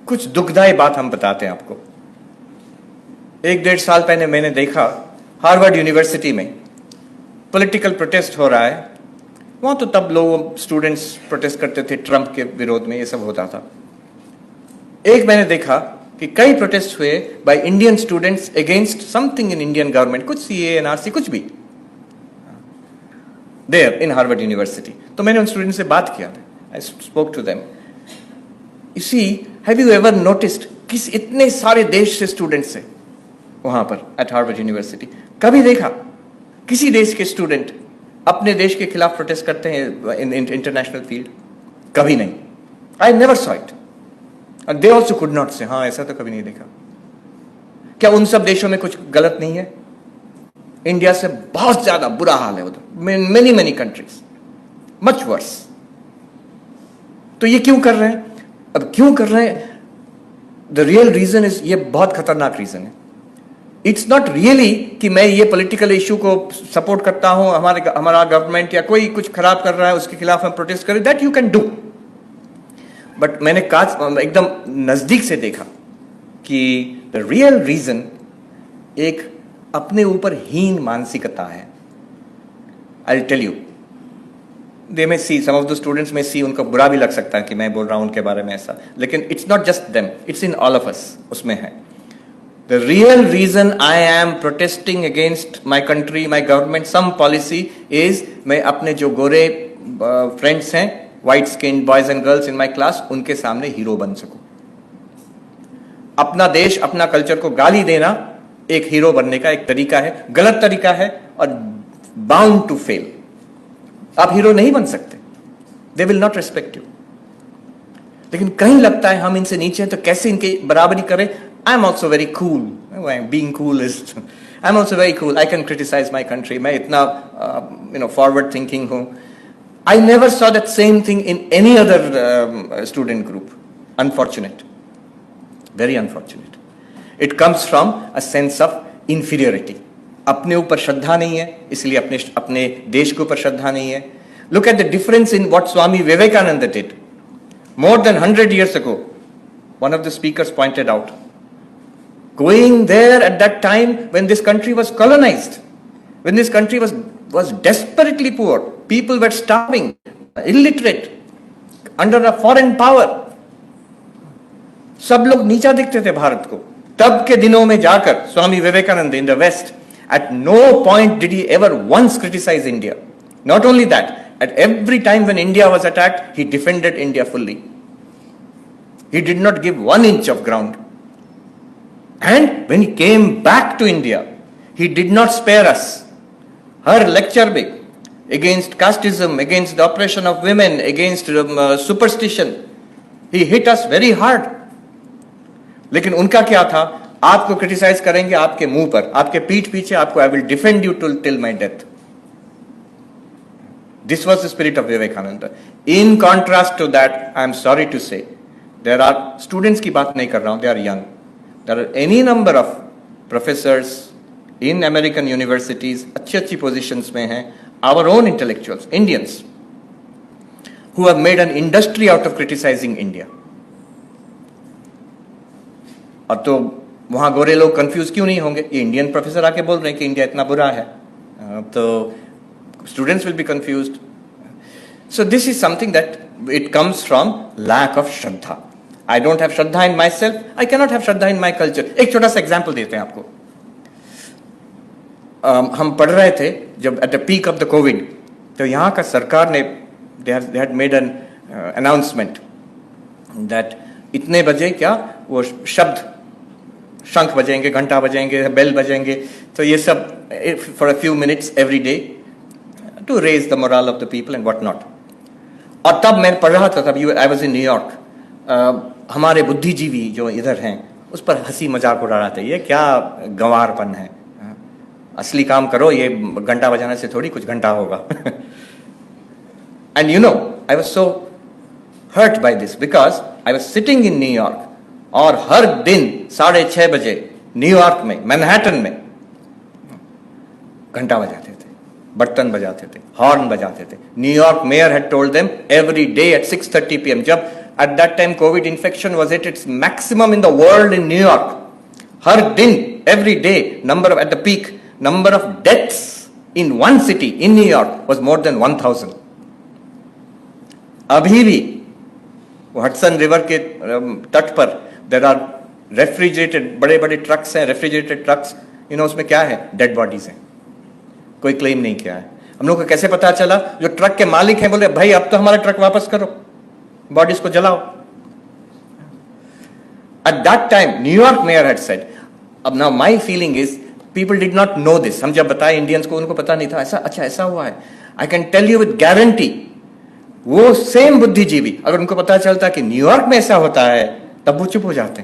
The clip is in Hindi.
कुछ दुखदाई बात हम बताते हैं आपको। 1-1.5 साल पहले मैंने देखा हार्वर्ड यूनिवर्सिटी में पॉलिटिकल प्रोटेस्ट हो रहा है। वहां तो तब लोग स्टूडेंट्स प्रोटेस्ट करते थे ट्रंप के विरोध में, ये सब होता था। एक मैंने देखा कि कई प्रोटेस्ट हुए by Indian students against something in Indian government, कुछ सीए एनआरसी कुछ भी, देयर इन हार्वर्ड यूनिवर्सिटी। तो मैंने उन स्टूडेंट से बात किया, I spoke to them. You see, have you ever noticed किस इतने सारे देश से स्टूडेंट्स है वहां पर एट हार्वर्ड यूनिवर्सिटी? कभी देखा किसी देश के स्टूडेंट अपने देश के खिलाफ प्रोटेस्ट करते हैं इन इंटरनेशनल फील्ड? कभी नहीं। I never saw it and they also could not से, हाँ ऐसा तो कभी नहीं देखा। क्या उन सब देशों में कुछ गलत नहीं है? इंडिया से बहुत ज्यादा बुरा हाल है उधर, many many countries much worse. तो ये क्यों कर रहे हैं? अब क्यों कर रहे हैं? द रियल रीजन इज, ये बहुत खतरनाक रीजन है। इट्स नॉट रियली कि मैं ये पॉलिटिकल इशू को सपोर्ट करता हूं, हमारा गवर्नमेंट या कोई कुछ खराब कर रहा है उसके खिलाफ हम प्रोटेस्ट करें, that you can do. But मैंने एकदम नजदीक से देखा कि द रियल रीजन एक अपने ऊपर हीन मानसिकता है। आई टेल यू, दे में सी, सम ऑफ द स्टूडेंट्स में सी, उनको बुरा भी लग सकता है कि मैं बोल रहा हूं उनके बारे में ऐसा, लेकिन it's not just them, it's in all of us, उसमें है। The real reason I am protesting against my country, my government, some policy is मैं अपने जो गोरे फ्रेंड्स हैं, white skinned boys and girls in my class, उनके सामने हीरो बन सकूं। अपना देश, अपना कल्चर को गाली देना एक हीरो बनने का एक तरीका है, गलत तरीका है और bound to fail। आप हीरो नहीं बन सकते, they will not respect you। लेकिन कहीं लगता है हम इनसे नीचे हैं तो कैसे इनकी बराबरी करें। I'm also very cool. Being cool is, I'm also very cool. I can criticize my country. मैं इतना forward thinking हूँ। I never saw that same thing in any other student group. Unfortunate, very unfortunate. It comes from a sense of inferiority. अपने ऊपर श्रद्धा नहीं है, इसलिए अपने देश के ऊपर श्रद्धा नहीं है। Look at the difference in what Swami Vivekananda did. More than 100 years ago, one of the speakers pointed out, going there at that time when this country was colonized, when this country was desperately poor, people were starving, illiterate, under a foreign power, सब लोग नीचा दिखते थे भारत को। तब के दिनों में जाकर Swami Vivekananda in the West, at no point did he ever once criticize India. Not only that, at every time when India was attacked, he defended India fully. He did not give 1 inch of ground. And when he came back to India, he did not spare us. Her lecture big against casteism, against the oppression of women, against superstition, he hit us very hard. लेकिन उनका क्या था? आपको क्रिटिसाइज करेंगे आपके मुंह पर, आपके पीठ पीछे, आपको I will defend you till my death. This was the spirit of Vivekananda. In contrast to that, I am sorry to say, there are students की बात नहीं कर रहा हूं, they are young. There are any number of professors in American universities, अच्छी positions में हैं, our own intellectuals, Indians, who have made an industry out of criticizing India. और तो वहां गोरे लोग कंफ्यूज क्यों नहीं होंगे? ये इंडियन प्रोफेसर आके बोल रहे हैं कि इंडिया इतना बुरा है, तो students will be confused. So this is something that it comes from lack of Shraddha. I don't have Shraddha in myself. I cannot have Shraddha in my culture. एक छोटा सा एग्जाम्पल देते हैं आपको। हम पढ़ रहे थे जब at the peak of the COVID, तो यहाँ का सरकार ने they had made an announcement that इतने बजे क्या वो शब्द, शंख बजेंगे, घंटा बजेंगे, बेल बजेंगे, तो ये सब for a few minutes every day to raise the morale of the people and what not. और तब मैं पढ़ रहा था, तब I was in New York. हमारे बुद्धिजीवी जो इधर हैं उस पर हंसी मजाक उड़ा रहा था, ये क्या गंवारपन है, असली काम करो, ये घंटा बजाने से थोड़ी कुछ घंटा होगा। And you know, I was so hurt by this because I was sitting in New York, और हर दिन 6:30 बजे न्यूयॉर्क में, मैनहट्टन में घंटा बजाते थे, बर्तन बजाते थे, हॉर्न बजाते थे। New York mayor had told them every day at 6:30 PM, जब At that time, COVID infection was at its maximum in the world in New York. हर दिन, every day, at the peak, number of deaths in one city in New York was more than 1,000. अभी भी वो हडसन रिवर के तट पर देर आर रेफ्रिजरेटेड बड़े बड़े ट्रक्स हैं, रेफ्रिजरेटेड ट्रक्स, उसमें क्या है? डेड बॉडीज हैं, कोई क्लेम नहीं किया है। हम लोग को कैसे पता चला? जो ट्रक के मालिक हैं बोले भाई अब तो हमारा ट्रक वापस करो, बॉडीज को जलाओ। At that time New York mayor had said, अब now my feeling is people did not know this. हम जब बताए इंडियंस को, उनको पता नहीं था ऐसा, अच्छा ऐसा हुआ है। I can tell you with guarantee, वो सेम बुद्धिजीवी अगर उनको पता चलता कि न्यूयॉर्क में ऐसा होता है, तब वो चुप हो जाते हैं।